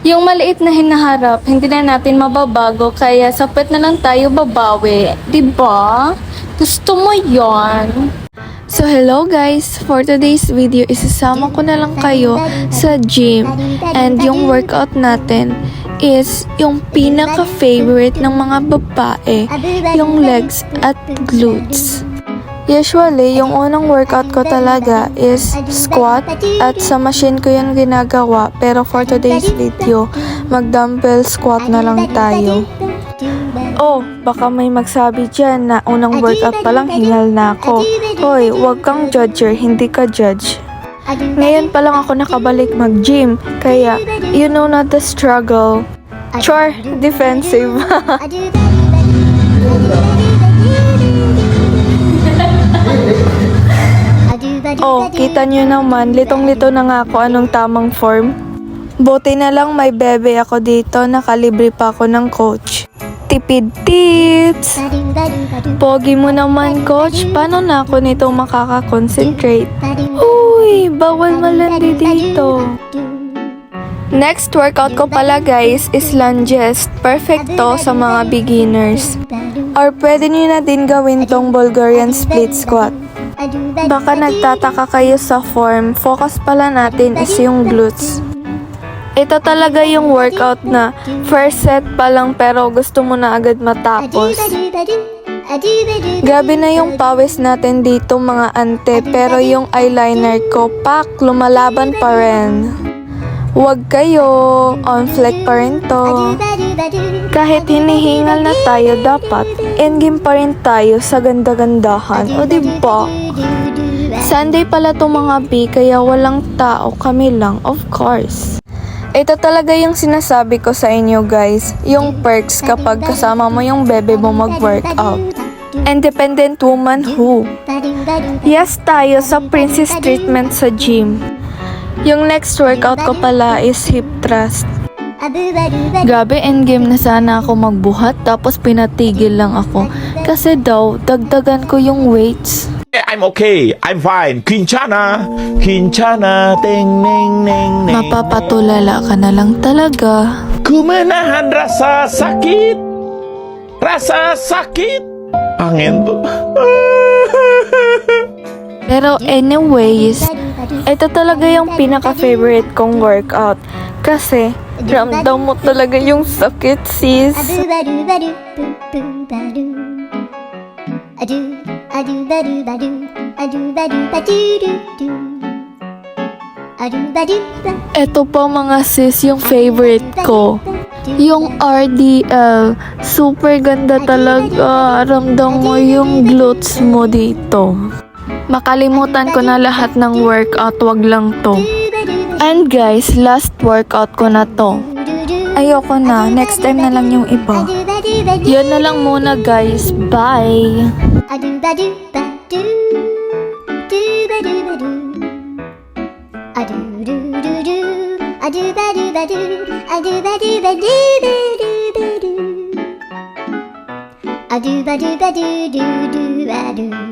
Yung maliit na hinaharap, hindi na natin mababago, kaya sapit na lang tayo babawi. 'Di ba? Gusto mo yon? So hello guys, for today's video, isasama ko na lang kayo sa gym. And yung workout natin is yung pinaka-favorite ng mga babae, yung legs at glutes. Usually, yung unang workout ko talaga is squat at sa machine ko yun ginagawa. Pero for today's video, mag-dumbbell squat na lang tayo. Oh, baka may magsabi dyan na unang workout pa lang hingal na ako. Hoy, wag kang judger, hindi ka judge. Ngayon pa lang ako nakabalik mag-gym, kaya you know not the struggle. Char, defensive. Oh, kita nyo naman, litong-lito na nga ako anong tamang form. Buti na lang may bebe ako dito, nakalibre pa ako ng coach. Tipid tips! Pogi mo naman, coach. Paano na ako nito makaka-concentrate? Uy, bawal malandi dito. Next workout ko pala guys is lunges. Perfect to sa mga beginners. Or pwede nyo na din gawin tong Bulgarian split squat. Baka nagtataka kayo sa form, focus pala natin is yung glutes. Ito talaga yung workout na first set pa lang pero gusto mo na agad matapos. Grabe na yung pawis natin dito mga ante, pero yung eyeliner ko pak lumalaban pa rin. Huwag kayo, on fleek pa rin to. Kahit hinihingal na tayo, dapat endgame pa rin tayo sa ganda-gandahan. O diba? Sunday pala to mga B, kaya walang tao, kami lang, of course. Ito talaga yung sinasabi ko sa inyo guys, yung perks kapag kasama mo yung bebe mo mag-workout. Independent woman who? Yes tayo sa princess treatment sa gym. Yung next workout ko pala is hip thrust. Grabe, endgame na sana ako magbuhat tapos pinatigil lang ako. Kasi daw, dagdagan ko yung weights. I'm okay. I'm fine. Quinchana. Quinchana. Ting, ning, ning, ning. Mapapatulala ka na lang talaga. Kumenahan rasa sakit. Rasa sakit. Angin to. Pero anyways, ito talaga yung pinaka-favorite kong workout. Kasi, ramdam mo talaga yung sakit, sis. Ito pa mga sis, yung favorite ko. Yung RDL, super ganda talaga. Ramdam mo yung glutes mo dito. Makalimutan ko na lahat ng workout, wag lang to. And guys, last workout ko na to. Ayoko na, next time na lang yung iba. Yun na lang muna guys, bye! A do ba do ba do do do ba do.